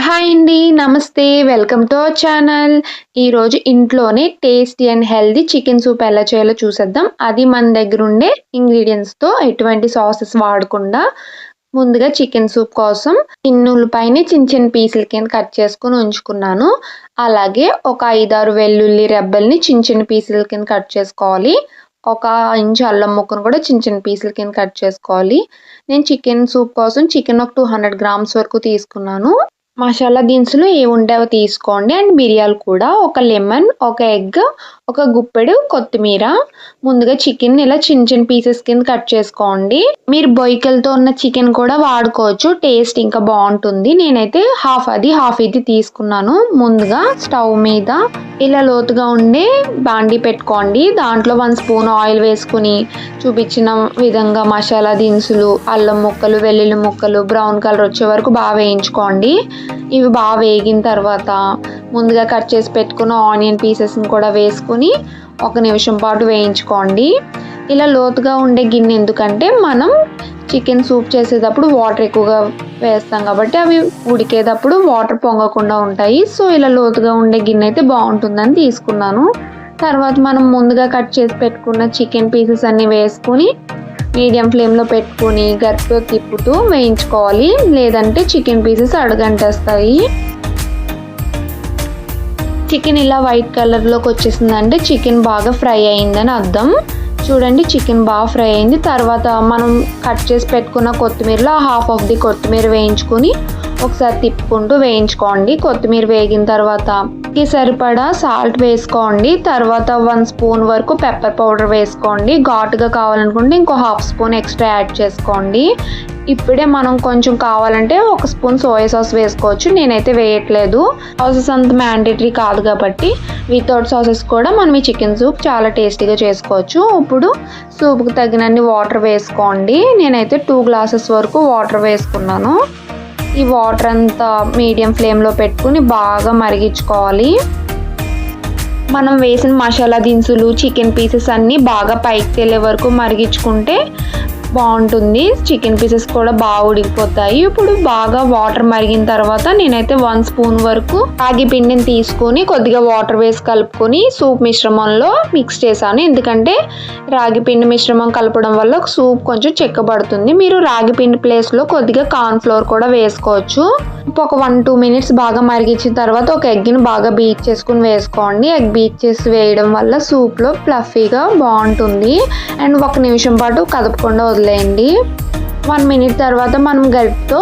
Hi అండి. నమస్తే. Welcome to our channel. ఈరోజు ఇంట్లోనే tasty and healthy chicken soup ఎలా చేయాలో చూసేద్దాం. అది మన దగ్గర ఉండే ఇంగ్రీడియంట్స్‌తో ఎటువంటి సాసెస్ వాడకుండా ముందుగా చికెన్ సూప్ కోసం ఉల్లిపాయని చిన్న చిన్న పీసుల కింద కట్ చేసుకొని ఉంచుకున్నాను. అలాగే ఒక 5, 6 వెల్లుల్లి రెబ్బల్ని చిన్న చిన్న పీసుల కింద కట్ చేసుకోవాలి. ఒక ఇంచు అల్లం ముక్కను కూడా చిన్న చిన్న పీసుల కింద కట్ చేసుకోవాలి. నేను చికెన్ సూప్ కోసం చికెన్ ఒక 200 గ్రామ్స్ వరకు తీసుకున్నాను. మసాలా దినుసులు ఏవుంటే అవి తీసుకోండి. అండ్ మిరియాలు కూడా, ఒక లెమన్, ఒక ఎగ్, ఒక గుప్పెడు కొత్తిమీర. ముందుగా చికెన్ ఇలా చిన్న చిన్న పీసెస్ కింద కట్ చేసుకోండి. మీరు బొయ్యకలతో ఉన్న చికెన్ కూడా వాడుకోవచ్చు, టేస్ట్ ఇంకా బాగుంటుంది. నేనైతే హాఫ్ ఇది తీసుకున్నాను. ముందుగా స్టవ్ మీద ఇలా లోతుగా ఉండే బాండీ పెట్టుకోండి. దాంట్లో 1 స్పూన్ ఆయిల్ వేసుకుని చూపించిన విధంగా మసాలా దినుసులు, అల్లం ముక్కలు, వెల్లుల్లి ముక్కలు బ్రౌన్ కలర్ వచ్చే వరకు బాగా వేయించుకోండి. ఇవి బాగా వేగిన తర్వాత ముందుగా కట్ చేసి పెట్టుకున్న ఆనియన్ పీసెస్ని కూడా వేసుకుని 1 నిమిషం పాటు వేయించుకోండి. ఇలా లోతుగా ఉండే గిన్నె ఎందుకంటే మనం చికెన్ సూప్ చేసేటప్పుడు వాటర్ ఎక్కువగా వేస్తాం కాబట్టి అవి ఉడికేటప్పుడు వాటర్ పొంగకుండా ఉంటాయి. సో ఇలా లోతుగా ఉండే గిన్నె అయితే బాగుంటుందని తీసుకున్నాను. తర్వాత మనం ముందుగా కట్ చేసి పెట్టుకున్న చికెన్ పీసెస్ అన్నీ వేసుకుని మీడియం ఫ్లేమ్లో పెట్టుకుని గరిటెతో తిప్పుతూ వేయించుకోవాలి, లేదంటే చికెన్ పీసెస్ అడుగంటేస్తాయి. చికెన్ ఇలా వైట్ కలర్లోకి వచ్చేసిందంటే చికెన్ బాగా ఫ్రై అయిందని అర్థం. చూడండి, చికెన్ బాగా ఫ్రై అయింది. తర్వాత మనం కట్ చేసి పెట్టుకున్న కొత్తిమీరలో హాఫ్ ఆఫ్ ది కొత్తిమీర వేయించుకొని ఒకసారి తిప్పుకుంటూ వేయించుకోండి. కొత్తిమీర వేగిన తర్వాత సరిపడా సాల్ట్ వేసుకోండి. తర్వాత 1 స్పూన్ వరకు పెప్పర్ పౌడర్ వేసుకోండి. ఘాటుగా కావాలనుకుంటే ఇంకో హాఫ్ స్పూన్ ఎక్స్ట్రా యాడ్ చేసుకోండి. ఇప్పుడే మనం కొంచెం కావాలంటే 1 స్పూన్ సోయా సాస్ వేసుకోవచ్చు. నేనైతే వేయట్లేదు. సాసెస్ అంత మ్యాండేటరీ కాదు కాబట్టి వితౌట్ సాసెస్ కూడా మనం ఈ చికెన్ సూప్ చాలా టేస్టీగా చేసుకోవచ్చు. ఇప్పుడు సూప్కి తగినన్ని వాటర్ వేసుకోండి. నేనైతే 2 గ్లాసెస్ వరకు వాటర్ వేసుకున్నాను. ఈ వాటర్ అంతా మీడియం ఫ్లేమ్లో పెట్టుకుని బాగా మరిగించుకోవాలి. మనం వేసిన మసాలా దినుసులు, చికెన్ పీసెస్ అన్నీ బాగా పైకి తేలే వరకు మరిగించుకుంటే బాగుంటుంది. చికెన్ పీసెస్ కూడా బాగా ఉడికిపోతాయి. ఇప్పుడు బాగా వాటర్ మరిగిన తర్వాత నేనైతే 1 స్పూన్ వరకు రాగి పిండిని తీసుకొని కొద్దిగా వాటర్ వేసి కలుపుకొని సూప్ మిశ్రమంలో మిక్స్ చేశాను. ఎందుకంటే రాగి పిండి మిశ్రమం కలపడం వల్ల సూప్ కొంచెం చిక్కబడుతుంది. మీరు రాగి పిండి ప్లేస్లో కొద్దిగా కార్న్ ఫ్లోర్ కూడా వేసుకోవచ్చు. ఒక 1-2 మినిట్స్ బాగా మరిగించిన తర్వాత ఒక ఎగ్ని బాగా బీట్ చేసుకుని వేసుకోండి. ఎగ్ బీట్ చేసి వేయడం వల్ల సూప్లో ఫ్లఫీగా బాగుంటుంది. అండ్ 1 నిమిషం పాటు కదపకుండా వదిలేయండి. 1 మినిట్ తర్వాత మనం గరిటెతో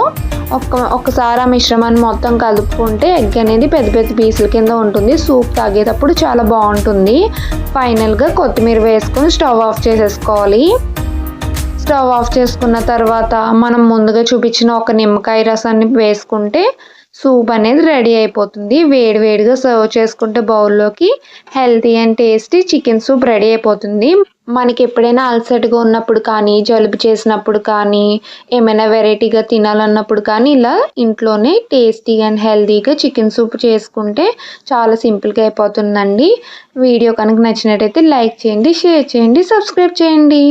ఒక్కసారి ఆ మిశ్రమాన్ని మొత్తం కలుపుకుంటే ఎగ్ అనేది పెద్ద పెద్ద పీసుల కింద ఉంటుంది. సూప్ తాగేటప్పుడు చాలా బాగుంటుంది. ఫైనల్గా కొత్తిమీర వేసుకొని స్టవ్ ఆఫ్ చేసేసుకోవాలి. స్టవ్ ఆఫ్ చేసుకున్న తర్వాత మనం ముందుగా చూపించిన ఒక నిమ్మకాయ రసాన్ని వేసుకుంటే సూప్ అనేది రెడీ అయిపోతుంది. వేడివేడిగా సర్వ్ చేసుకుంటే బౌల్లోకి healthy and tasty chicken soup ready అయిపోతుంది. మనకి ఎప్పుడైనా అలసటగా ఉన్నప్పుడు కానీ, జలుబు చేసినప్పుడు కానీ, ఏమైనా వెరైటీగా తినాలన్నప్పుడు కానీ ఇలా ఇంట్లోనే టేస్టీ అండ్ హెల్తీగా చికెన్ సూప్ చేసుకుంటే చాలా సింపుల్గా అయిపోతుందండి. వీడియో కనుక నచ్చినట్టయితే లైక్ చేయండి, షేర్ చేయండి, సబ్స్క్రైబ్ చేయండి.